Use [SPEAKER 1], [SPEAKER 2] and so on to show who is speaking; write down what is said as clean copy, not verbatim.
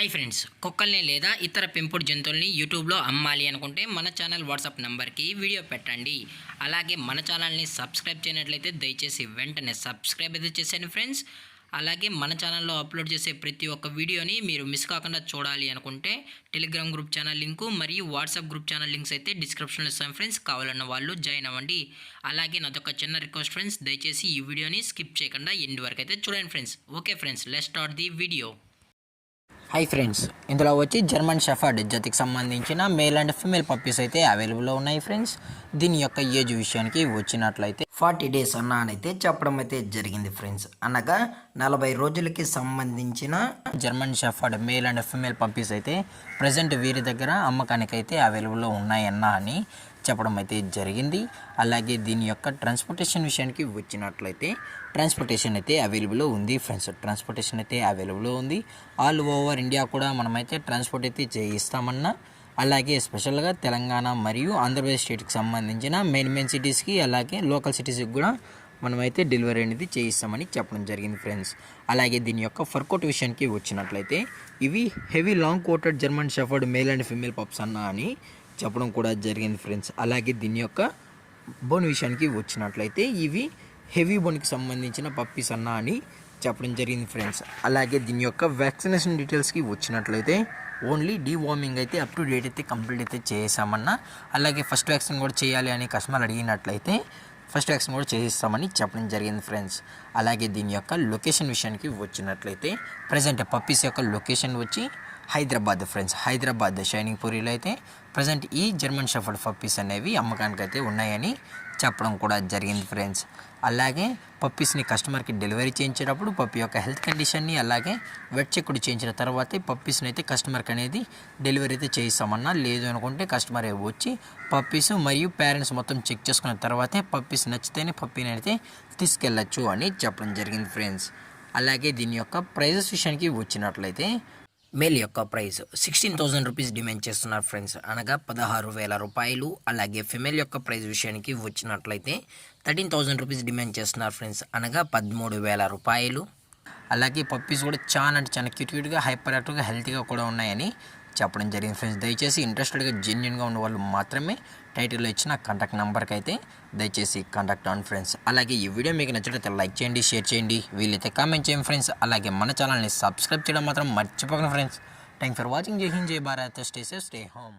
[SPEAKER 1] Hi friends, కుక్కల్ని లేదా ఇతర పెంపుడు జంతువుల్ని యూట్యూబ్లో అమ్మాలి అనుకుంటే మన ఛానల్ వాట్సాప్ నెంబర్కి వీడియో పెట్టండి. అలాగే మన ఛానల్ని సబ్స్క్రైబ్ చేయనట్లయితే దయచేసి వెంటనే సబ్స్క్రైబ్ అయితే చేసేయండి ఫ్రెండ్స్. అలాగే మన ఛానల్లో అప్లోడ్ చేసే ప్రతి ఒక్క వీడియోని మీరు మిస్ కాకుండా చూడాలి అనుకుంటే టెలిగ్రామ్ గ్రూప్ ఛానల్ లింకు మరియు వాట్సాప్ గ్రూప్ ఛానల్ లింక్స్ అయితే డిస్క్రిప్షన్లో ఇస్తాను ఫ్రెండ్స్. కావాలన్న వాళ్ళు జాయిన్ అవ్వండి. అలాగే నాదొక చిన్న రిక్వెస్ట్ ఫ్రెండ్స్, దయచేసి ఈ వీడియోని స్కిప్ చేయకుండా ఎండ్ వరకు అయితే చూడండి friends. Okay friends, let's start the video.
[SPEAKER 2] Hi friends, ఇందులో వచ్చి జర్మన్ షెఫర్డ్ జాతికి సంబంధించిన మేల్ అండ్ ఫీమేల్ పప్పీస్ అయితే అవైలబుల్లో ఉన్నాయి ఫ్రెండ్స్. దీని యొక్క ఏజ్ విషయానికి వచ్చినట్లయితే 40 days అయితే చెప్పడం అయితే జరిగింది ఫ్రెండ్స్. అనగా 40 రోజులకి సంబంధించిన German shepherd male and female puppies అయితే ప్రజెంట్ వీరి దగ్గర అమ్మకానికి అయితే అవైలబుల్లో ఉన్నాయన్నా అని చెప్పడం అయితే జరిగింది. అలాగే దీని యొక్క ట్రాన్స్పోర్టేషన్ విషయానికి వచ్చినట్లయితే ట్రాన్స్పోర్టేషన్ అయితే అవైలబుల్ ఉంది ఫ్రెండ్స్. ట్రాన్స్పోర్టేషన్ అయితే అవైలబుల్ ఉంది. ఆల్ ఓవర్ ఇండియా కూడా మనమైతే ట్రాన్స్పోర్ట్ అయితే చేయిస్తామన్నా. అలాగే స్పెషల్గా తెలంగాణ మరియు ఆంధ్రప్రదేశ్ స్టేట్కి సంబంధించిన మెయిన్ సిటీస్కి అలాగే లోకల్ సిటీస్కి కూడా మనమైతే డెలివరీ అనేది చేయిస్తామని చెప్పడం జరిగింది ఫ్రెండ్స్. అలాగే దీని యొక్క ఫర్ కోట్ విషయానికి వచ్చినట్లయితే ఇవి heavy long coated German shepherd male and female pups అన్నా అని చెప్పడం కూడా జరిగింది ఫ్రెండ్స్. అలాగే దీని యొక్క బోన్ విషయానికి వచ్చినట్లయితే ఇవి హెవీ బోన్కి సంబంధించిన పప్పీస్ అన్నా అని చెప్పడం జరిగింది ఫ్రెండ్స్. అలాగే దీని యొక్క వ్యాక్సినేషన్ డీటెయిల్స్కి వచ్చినట్లయితే ఓన్లీ డీవార్మింగ్ అయితే అప్ టు డేట్ అయితే కంప్లీట్ అయితే చేసామన్నా. అలాగే ఫస్ట్ వ్యాక్సిన్ కూడా చేయాలి అని కస్టమర్ అడిగినట్లయితే ఫస్ట్ వ్యాక్సిన్ కూడా చేయిస్తామని చెప్పడం జరిగింది ఫ్రెండ్స్. అలాగే దీని యొక్క లొకేషన్ విషయానికి వచ్చినట్లయితే ప్రజెంట్ పప్పీస్ యొక్క లొకేషన్ వచ్చి హైదరాబాద్ ఫ్రెండ్స్. హైదరాబాద్ షైనింగ్ పూరిలో అయితే ప్రజెంట్ ఈ జర్మన్ షెఫర్డ్ పప్పీస్ అనేవి అమ్మకానికి అయితే ఉన్నాయని చెప్పడం కూడా జరిగింది ఫ్రెండ్స్. అలాగే పప్పీస్ని కస్టమర్కి డెలివరీ చేయించేటప్పుడు పప్పీ యొక్క హెల్త్ కండిషన్ని అలాగే వెట్ చెక్ చేయించిన తర్వాతే పప్పీస్ని అయితే కస్టమర్కి అనేది డెలివరీ అయితే చేయిస్తామన్నా. లేదు అనుకుంటే కస్టమర్ వచ్చి పప్పీస్ మరియు పేరెంట్స్ మొత్తం చెక్ చేసుకున్న తర్వాతే పప్పీస్ నచ్చితేనే పప్పీని అయితే తీసుకెళ్ళచ్చు అని చెప్పడం జరిగింది ఫ్రెండ్స్. అలాగే దీని యొక్క ప్రైజెస్ విషయానికి వచ్చినట్లయితే మేల్ యొక్క ప్రైస్ 16,000 రూపీస్ డిమాండ్ చేస్తున్నారు ఫ్రెండ్స్, అనగా 16,000 రూపాయలు. అలాగే ఫిమేల్ యొక్క ప్రైస్ విషయానికి వచ్చినట్లయితే 13,000 రూపీస్ డిమాండ్ చేస్తున్నారు ఫ్రెండ్స్, అనగా 13,000 రూపాయలు. అలాగే పప్పీస్ కూడా చాలా అంటే చాలా క్యూట్గా హైపర్ యాక్టివ్గా హెల్తీగా కూడా ఉన్నాయని చెప్పడం జరిగింది ఫ్రెండ్స్. దయచేసి ఇంట్రెస్టెడ్గా జెన్యున్గా ఉన్న వాళ్ళు మాత్రమే టైటిల్లో ఇచ్చిన కాంటాక్ట్ నెంబర్కి అయితే దయచేసి కాంటాక్ట్ అవ్వండి ఫ్రెండ్స్. అలాగే ఈ వీడియో మీకు నచ్చినట్లయితే లైక్ చేయండి, షేర్ చేయండి, వీలైతే కామెంట్ చేయండి ఫ్రెండ్స్. అలాగే మన ఛానల్ని సబ్స్క్రైబ్ చేయడం మాత్రం మర్చిపోకండి ఫ్రెండ్స్. Thank for watching. జై హింద్, జై Bharat, stay safe, stay home.